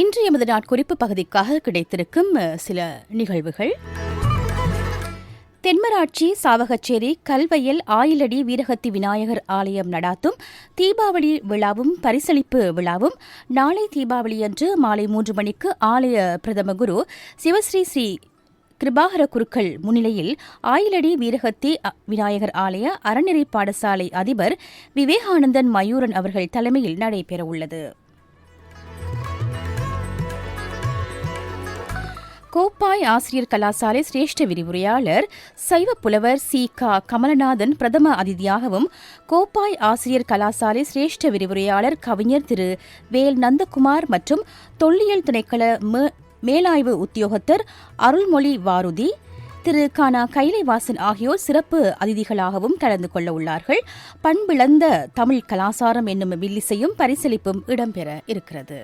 இன்று எமது நாட்குறிப்பு பகுதிக்காக கிடைத்திருக்கும் சில நிகழ்வுகள். தென்மராட்சி சாவகச்சேரி கல்வயல் ஆயிலடி வீரகத்தி விநாயகர் ஆலயம் நடாத்தும் தீபாவளி விழாவும் பரிசளிப்பு விழாவும் நாளை தீபாவளியன்று மாலை 3 மணிக்கு ஆலய பிரதம குரு சிவஸ்ரீ ஸ்ரீ கிருபாகர குருக்கள் முன்னிலையில் ஆயிலடி வீரகத்தி விநாயகர் ஆலய அறநெறி பாடசாலை அதிபர் விவேகானந்தன் மயூரன் அவர்கள் தலைமையில் நடைபெறவுள்ளது. கோப்பாய் ஆசிரியர் கலாசாலை சிரேஷ்ட விரிவுரையாளர் சைவ புலவர் சி.க. கமலநாதன் பிரதம அதிதியாகவும், கோப்பாய் ஆசிரியர் கலாசாலை சிரேஷ்ட விரிவுரையாளர் கவிஞர் திரு வேல் நந்தகுமார் மற்றும் தொல்லியல் திணைக்கள மேலாய்வு உத்தியோகத்தர் அருள்மொழி வாருதி, திரு கானா கைலைவாசன் ஆகியோர் சிறப்பு அதிதிகளாகவும் கலந்து கொள்ள உள்ளார்கள். பண்பிழந்த தமிழ் கலாசாரம் என்னும் வில்லிசையும் பரிசளிப்பும் இடம்பெற இருக்கிறது.